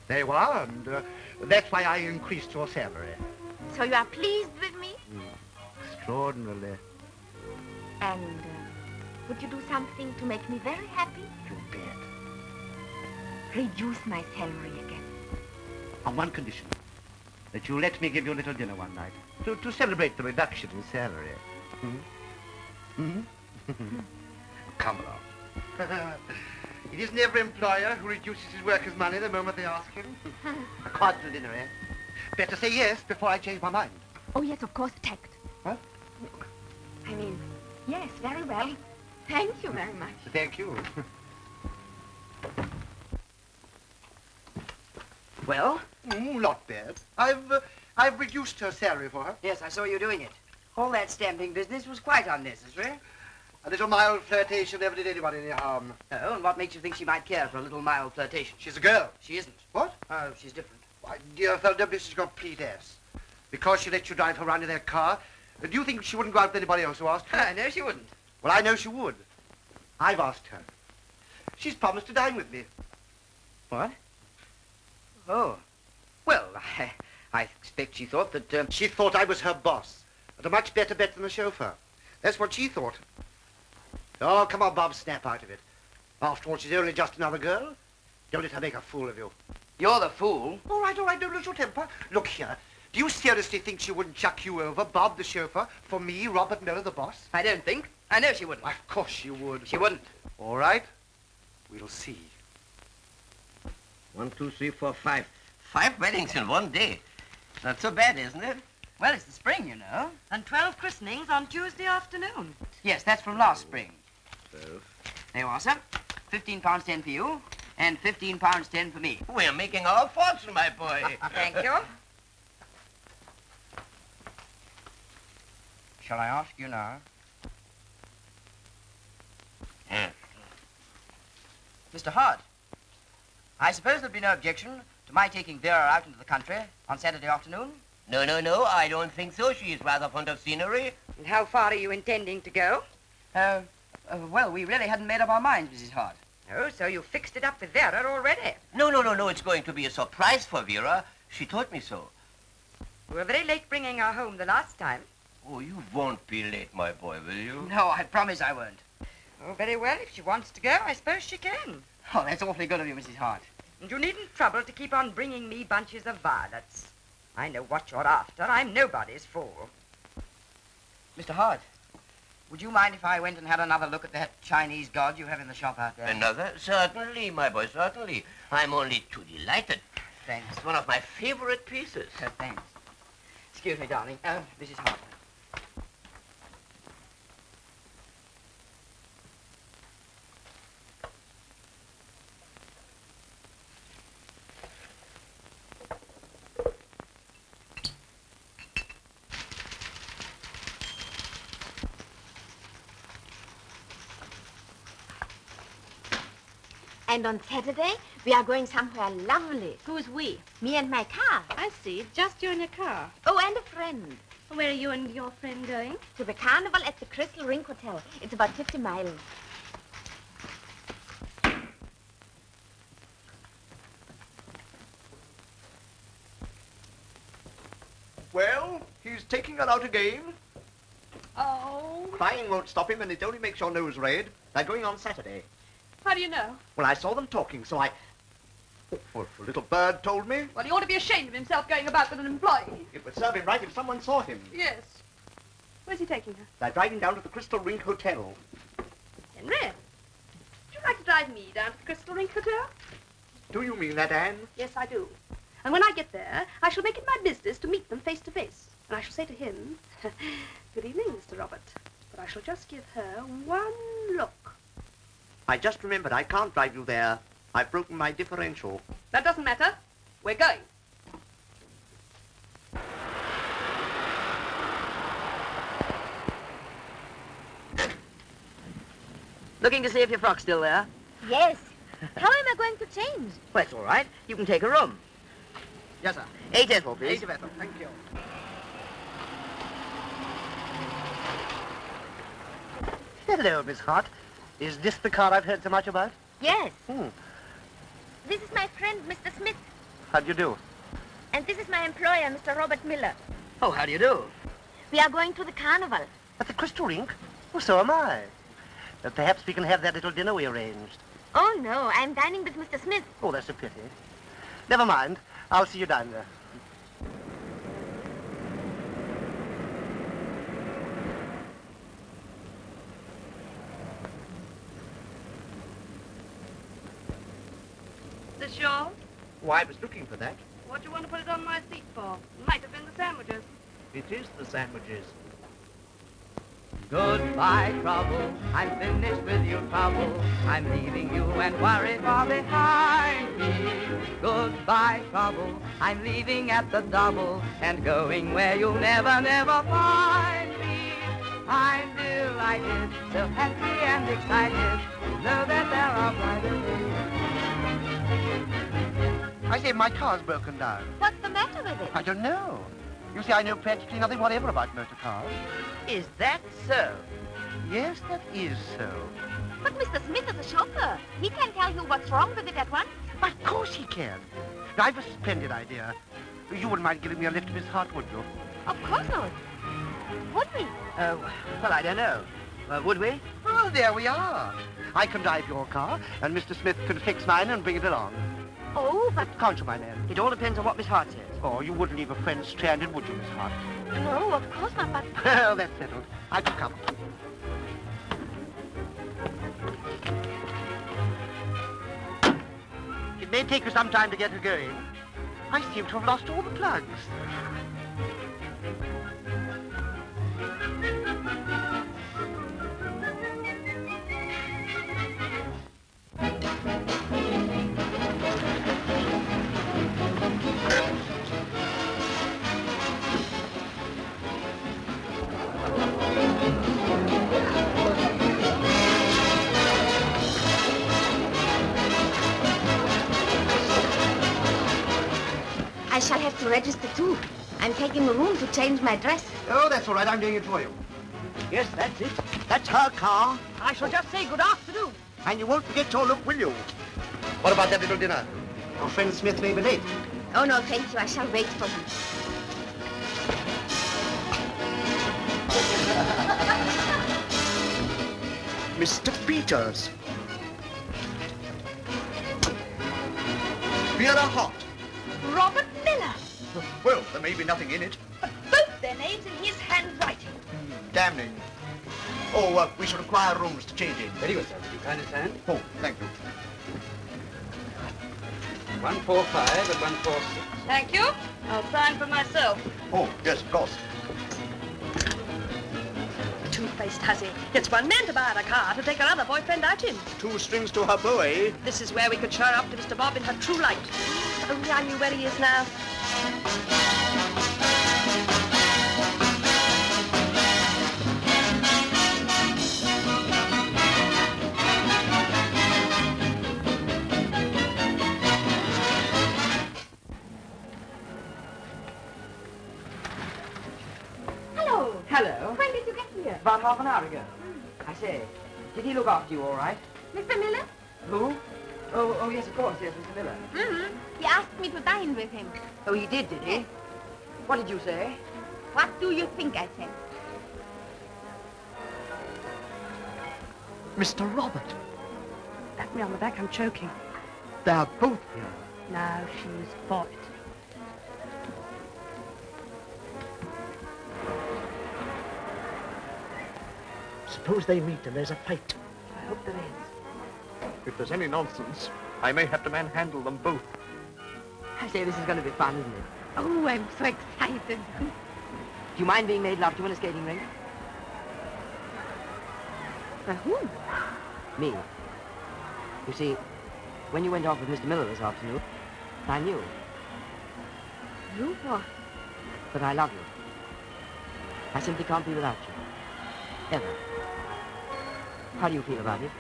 There you are, and that's why I increased your salary. So you are pleased with me? Extraordinarily. And Would you do something to make me very happy? You bet. Reduce my salary again. On one condition. That you let me give you a little dinner one night. To celebrate the reduction in salary. Hmm? Hmm? Come along. It isn't every employer who reduces his workers' money the moment they ask him. A quiet little dinner, eh? Better say yes before I change my mind. Oh, yes, of course, tact. What? I mean, yes, very well. Thank you very much. Thank you. Well? Not bad. I've reduced her salary for her. Yes, I saw you doing it. All that stamping business was quite unnecessary. A little mild flirtation never did anybody any harm. Oh, and what makes you think she might care for a little mild flirtation? She's a girl. She isn't. What? Oh, she's different. Why, dear fellow, don't be such a complete ass. Because she let you drive her around in their car, do you think she wouldn't go out with anybody else who asked her? No, she wouldn't. Well, I know she would. I've asked her. She's promised to dine with me. What? Oh. Well, I expect she thought that... She thought I was her boss. And a much better bet than the chauffeur. That's what she thought. Oh, come on, Bob, snap out of it. After all, she's only just another girl. Don't let her make a fool of you. You're the fool. All right, don't lose your temper. Look here. Do you seriously think she wouldn't chuck you over, Bob the chauffeur, for me, Robert Miller, the boss? I don't think. I know she wouldn't. Why, of course she would. She wouldn't. All right. We'll see. 1, 2, 3, 4, 5. 5 weddings in one day. Not so bad, isn't it? Well, it's the spring, you know. And 12 christenings on Tuesday afternoon. Yes, that's from last spring. 12. There you are, sir. £15.10 for you, and £15.10 for me. We're making our fortune, my boy. Thank you. Shall I ask you now? Mr. Hart, I suppose there'd be no objection to my taking Vera out into the country on Saturday afternoon? No, I don't think so. She is rather fond of scenery. And how far are you intending to go? Well, we really hadn't made up our minds, Mrs. Hart. Oh, so you fixed it up with Vera already? No. It's going to be a surprise for Vera. She told me so. You were very late bringing her home the last time. Oh, you won't be late, my boy, will you? No, I promise I won't. Oh, very well. If she wants to go, I suppose she can. Oh, that's awfully good of you, Mrs. Hart. And you needn't trouble to keep on bringing me bunches of violets. I know what you're after. I'm nobody's fool. Mr. Hart, would you mind if I went and had another look at that Chinese god you have in the shop out there? Another? Certainly, my boy, certainly. I'm only too delighted. Thanks. It's one of my favorite pieces. Thanks. Excuse me, darling. Mrs. Hart. And on Saturday, we are going somewhere lovely. Who's we? Me and my car. I see. Just you in your car. Oh, and a friend. Where are you and your friend going? To the carnival at the Crystal Ring Hotel. It's about 50 miles. Well, he's taking her out again. Oh. Crying won't stop him, and it only makes your nose red. They're going on Saturday. How do you know? Well, I saw them talking, so I... Oh, well, a little bird told me. Well, he ought to be ashamed of himself going about with an employee. It would serve him right if someone saw him. Yes. Where's he taking her? They're driving down to the Crystal Ring Hotel. Henry, would you like to drive me down to the Crystal Ring Hotel? Do you mean that, Anne? Yes, I do. And when I get there, I shall make it my business to meet them face to face. And I shall say to him, good evening, Mr. Robert. But I shall just give her one look. I just remembered I can't drive you there. I've broken my differential. That doesn't matter. We're going. Looking to see if your frock's still there? Yes. How am I going to change? Well, that's all right. You can take a room. Yes, sir. 8 Ethel, please. 8 of Ethel. Thank you. Hello, Miss Hart. Is this the car I've heard so much about? Yes. Hmm. This is my friend, Mr. Smith. How do you do? And this is my employer, Mr. Robert Miller. Oh, how do you do? We are going to the carnival. At the Crystal Rink? Well, so am I. Perhaps we can have that little dinner we arranged. Oh, no, I'm dining with Mr. Smith. Oh, that's a pity. Never mind. I'll see you down there. Is this yours? Oh, I was looking for that. What do you want to put it on my seat for? Might have been the sandwiches. It is the sandwiches. Goodbye, trouble. I'm finished with you, trouble. I'm leaving you and worry far behind me. Goodbye, trouble. I'm leaving at the double and going where you'll never, never find me. I'm delighted, so happy and excited to know that there are brighter days. I say, my car's broken down. What's the matter with it? I don't know. You see, I know practically nothing whatever about motor cars. Is that so? Yes, that is so. But Mr. Smith is a chauffeur. He can tell you what's wrong with it at once. Of course he can. Now, I've a splendid idea. You wouldn't mind giving me a lift of his heart, would you? Of course not. Would we? Well, I don't know. Would we? Oh, there we are. I can drive your car, and Mr. Smith can fix mine and bring it along. Oh, but... Can't you, my man? It all depends on what Miss Hart says. Oh, you wouldn't leave a friend stranded, would you, Miss Hart? No, of course not, but... Well, that's settled. I can come. It may take you some time to get her going. I seem to have lost all the plugs. I shall have to register too. I'm taking a room to change my dress. Oh, that's all right. I'm doing it for you. Yes, that's it. That's her car. I shall just say good afternoon. And you won't forget your look, will you? What about that little dinner? Your friend Smith may be late. Oh, no, thank you. I shall wait for him. Mr. Peters. Vera Hart. Robert Miller. Well, there may be nothing in it. But both their names in his handwriting. Damning. Oh, we shall require rooms to change in. Very well, sir. Would you kindly stand? Oh, thank you. 145 and 146. Thank you. I'll sign for myself. Oh, yes, of course. Two-faced hussy. Gets one man to buy a car to take her other boyfriend out in. Two strings to her bow, eh? This is where we could show her up to Mr. Bob in her true light. Only I knew where he is now. Hello. Hello. When did you get here? About half an hour ago. I say, did he look after you all right? Mr. Miller? Who? Oh, yes, of course, yes, Mr. Miller. Mm-hmm. He asked me to dine with him. Oh, he did he? What did you say? What do you think I said? Mr. Robert. Pat me on the back, I'm choking. They're both here. Now she's fought. Suppose they meet and there's a fight. I hope there is. If there's any nonsense, I may have to manhandle them both. I say, this is going to be fun, isn't it? Oh, I'm so excited. Do you mind being made love to in a skating rink? Whom? Me. You see, when you went off with Mr. Miller this afternoon, I knew. You what? But I love you. I simply can't be without you. Ever. How do you feel about it?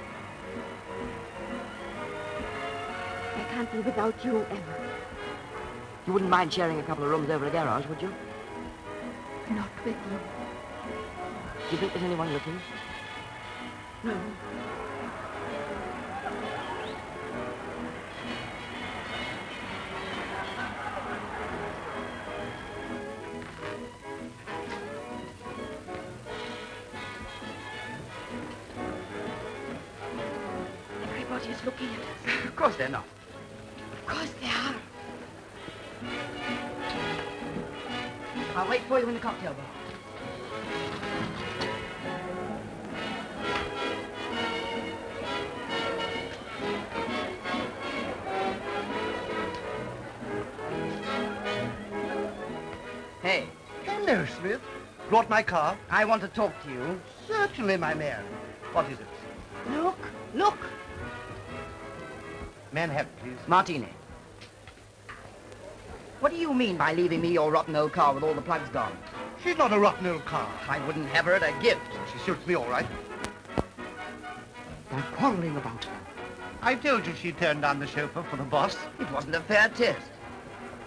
I can't be without you ever. You wouldn't mind sharing a couple of rooms over a garage, would you? Not with you. Do you think there's anyone looking? No. is looking at us. Of course they're not. Of course they are. I'll wait for you in the cocktail bar. Hey. Hello, Smith. Brought my car? I want to talk to you. Certainly, my man. What is it? Look, look. Manhattan, please. Martini. What do you mean by leaving me your rotten old car with all the plugs gone? She's not a rotten old car. I wouldn't have her at a gift. She suits me all right. They're quarreling about her. I told you she turned down the chauffeur for the boss. It wasn't a fair test.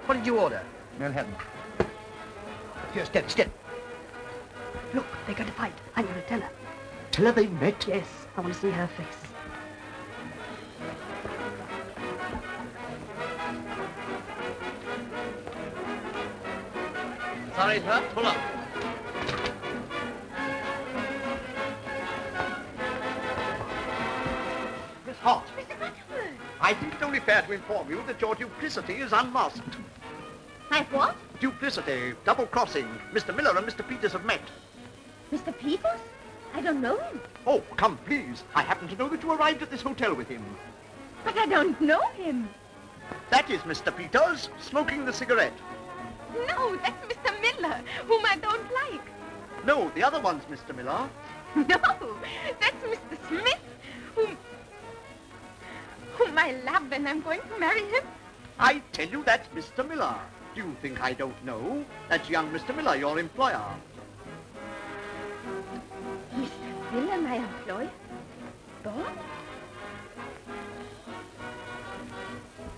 What did you order? Manhattan. Here, steady, steady. Look, they're going to fight. I'm going to tell her. Tell her they met? Yes, I want to see her face. Sorry, sir. Pull up. Miss Hart. I think it only fair to inform you that your duplicity is unmasked. My what? Duplicity, double-crossing. Mr. Miller and Mr. Peters have met. Mr. Peters? I don't know him. Oh, come, please. I happen to know that you arrived at this hotel with him. But I don't know him. That is Mr. Peters, smoking the cigarette. No, that's Mr. Miller, whom I don't like. No, the other one's Mr. Miller. No, that's Mr. Smith, whom I love, and I'm going to marry him. I tell you that's Mr. Miller. Do you think I don't know? That's young Mr. Miller, your employer. Mr. Miller, my employer? Boss?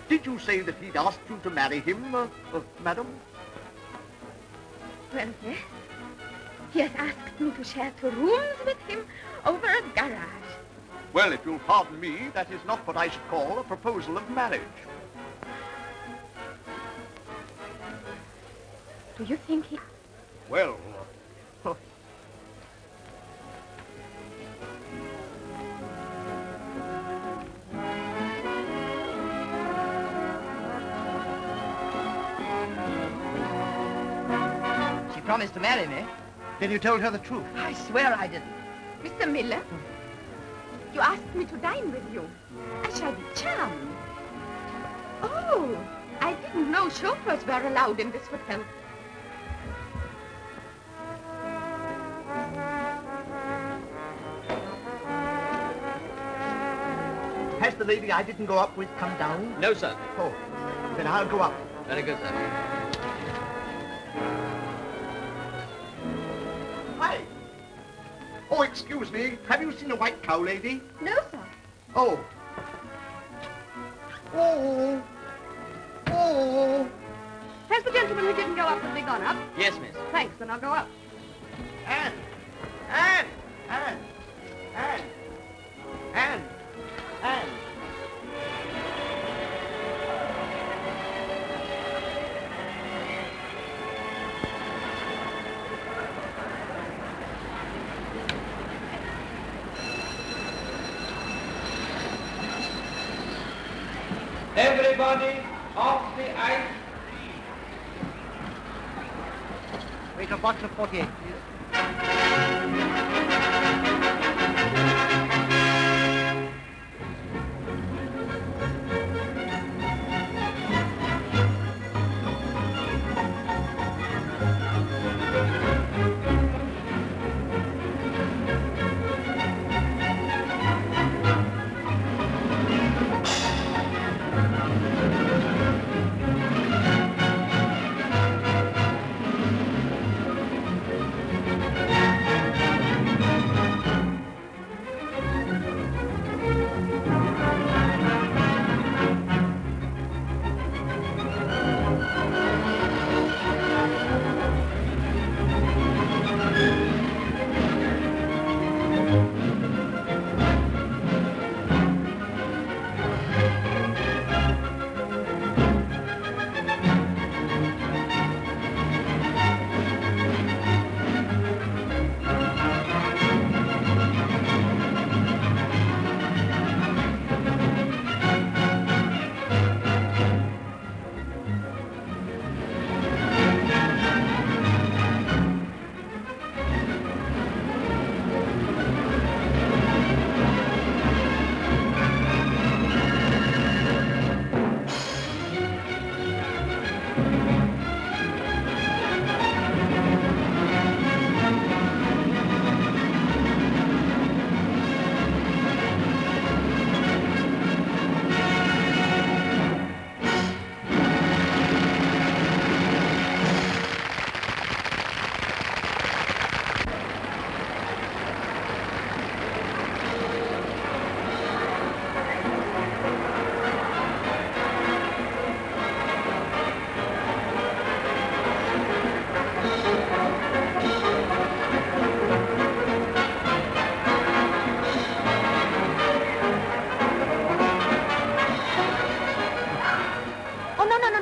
Did you say that he'd asked you to marry him, madam? Well, yes. He has asked me to share 2 rooms with him over a garage. Well, if you'll pardon me, that is not what I should call a proposal of marriage. Do you think he... Well... She promised to marry me. Then you told her the truth. I swear I didn't. Mr. Miller, you asked me to dine with you. I shall be charmed. Oh, I didn't know chauffeurs were allowed in this hotel. Has the lady I didn't go up with come down? No, sir. Oh, then I'll go up. Very good, sir. Hi. Oh, excuse me. Have you seen a white cow lady? No, sir. Oh. Oh. Oh. Has the gentleman who didn't go up with me gone up? Yes, miss. Thanks, then I'll go up. Anne. Everybody off the ice. Wait, a box of 48, please.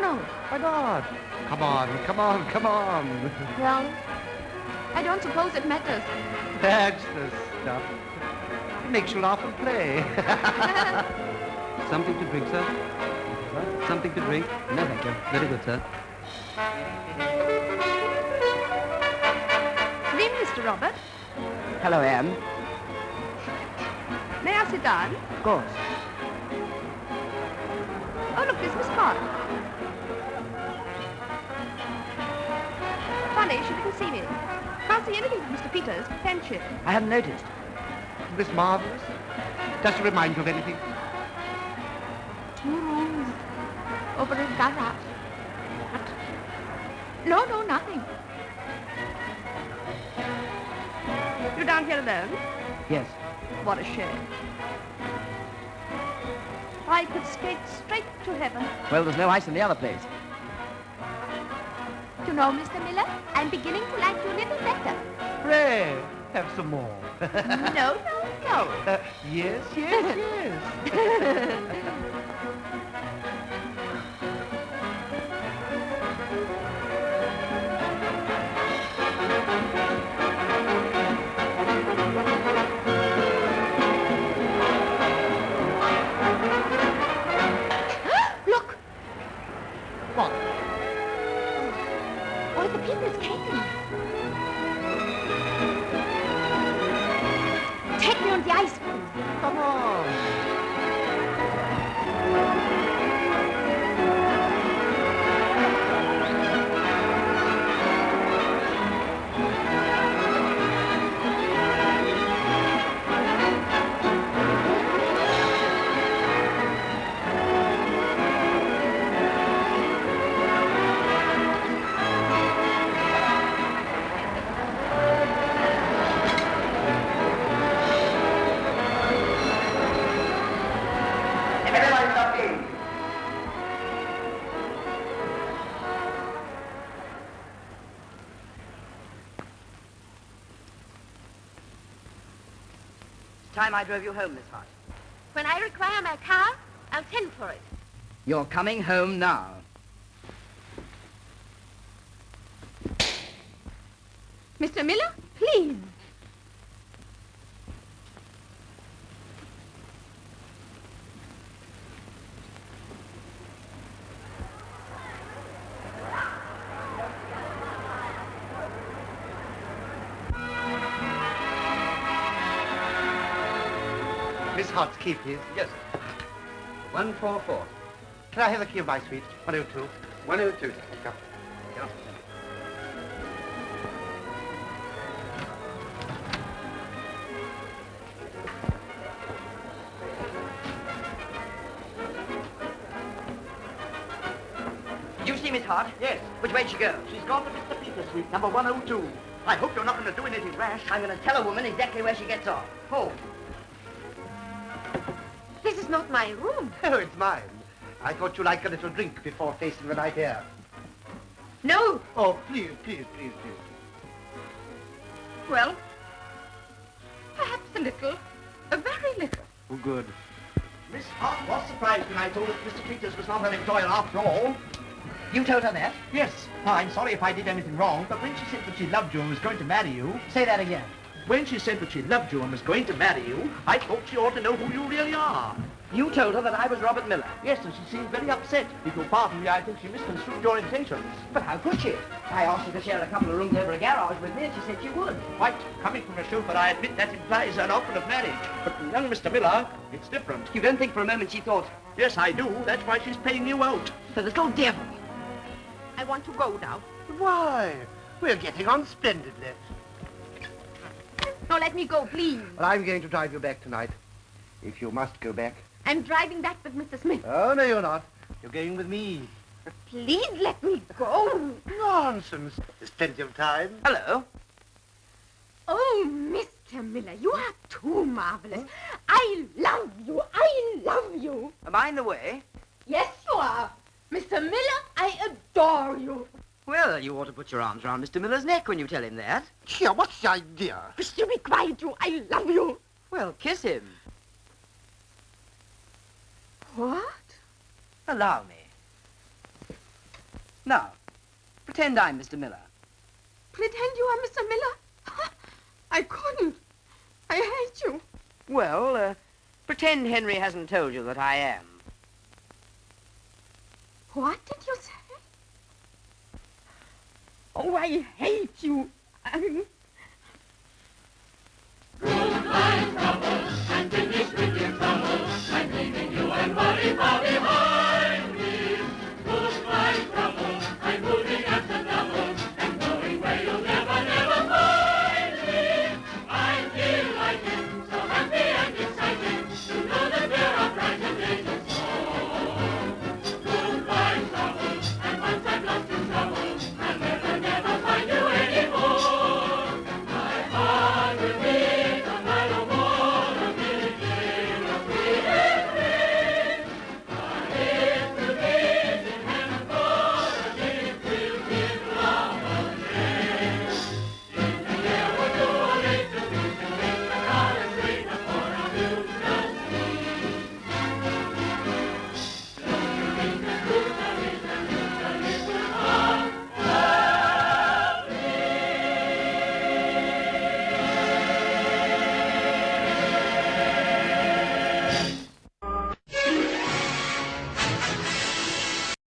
No. Why not? Come on, come on, come on. Well, I don't suppose it matters. That's the stuff. It makes you laugh and play. Something to drink, sir? What? Something to drink? No, thank you. Very good, sir. Good evening, Mr. Robert. Hello, Anne. May I sit down? Of course. Oh, look, there's Miss Hart. Funny, she didn't see me. Can't see anything from Mr. Peters, can she? I hadn't noticed. Miss Marvelous? Does she remind you of anything? 2 rooms. Over a garage. What? No, nothing. You're down here alone? Yes. What a shame. I could skate straight to heaven. Well, there's no ice in the other place. You know, Mr. Miller, I'm beginning to like you a little better. Pray, have some more. No. Yes, yes. Look! What? Oh, the people's came. Take me on the ice, please. Come on. Time I drove you home, Miss Hart. When I require my car, I'll send for it. You're coming home now. Mr. Miller, please. Miss Hart's key, please. Yes, sir. 144. Can I have the key of my suite? 102. 102. Come. Did you see Miss Hart? Yes. Which way'd she go? She's gone to Mr. Peters' suite, number 102. I hope you're not going to do anything rash. I'm going to tell a woman exactly where she gets off. Home. This is not my room. Oh, it's mine. I thought you liked a little drink before facing the night air. No. Oh, please, please, please, please. Well, perhaps a little. A very little. Oh, good. Miss Hart was surprised when I told her that Mr. Peters was not her employer after all. You told her that? Yes. I'm sorry if I did anything wrong, but when she said that she loved you and was going to marry you... Say that again. When she said that she loved you and was going to marry you, I thought she ought to know who you really are. You told her that I was Robert Miller. Yes, and she seemed very upset. If you'll pardon me, I think she misconstrued your intentions. But how could she? I asked her to share a couple of rooms over a garage with me, and she said she would. Quite. Coming from a chauffeur, I admit that implies an offer of marriage. But from young Mr. Miller, it's different. You don't think for a moment she thought... Yes, I do. That's why she's paying you out. The little devil. I want to go now. Why? We're getting on splendidly. No, let me go, please. Well, I'm going to drive you back tonight. If you must go back. I'm driving back with Mr. Smith. Oh, no, you're not. You're going with me. Please let me go. Nonsense. There's plenty of time. Hello. Oh, Mr. Miller, you are too marvelous. I love you. I love you. Am I in the way? Yes, you are. Mr. Miller, I adore you. Well, you ought to put your arms around Mr. Miller's neck when you tell him that. Here, what's the idea? Just you be quiet, you. I love you. Well, kiss him. What? Allow me. Now, pretend I'm Mr. Miller. Pretend you are Mr. Miller? I couldn't. I hate you. Well, pretend Henry hasn't told you that I am. What did you say? Oh, I hate you. Goodbye, trouble.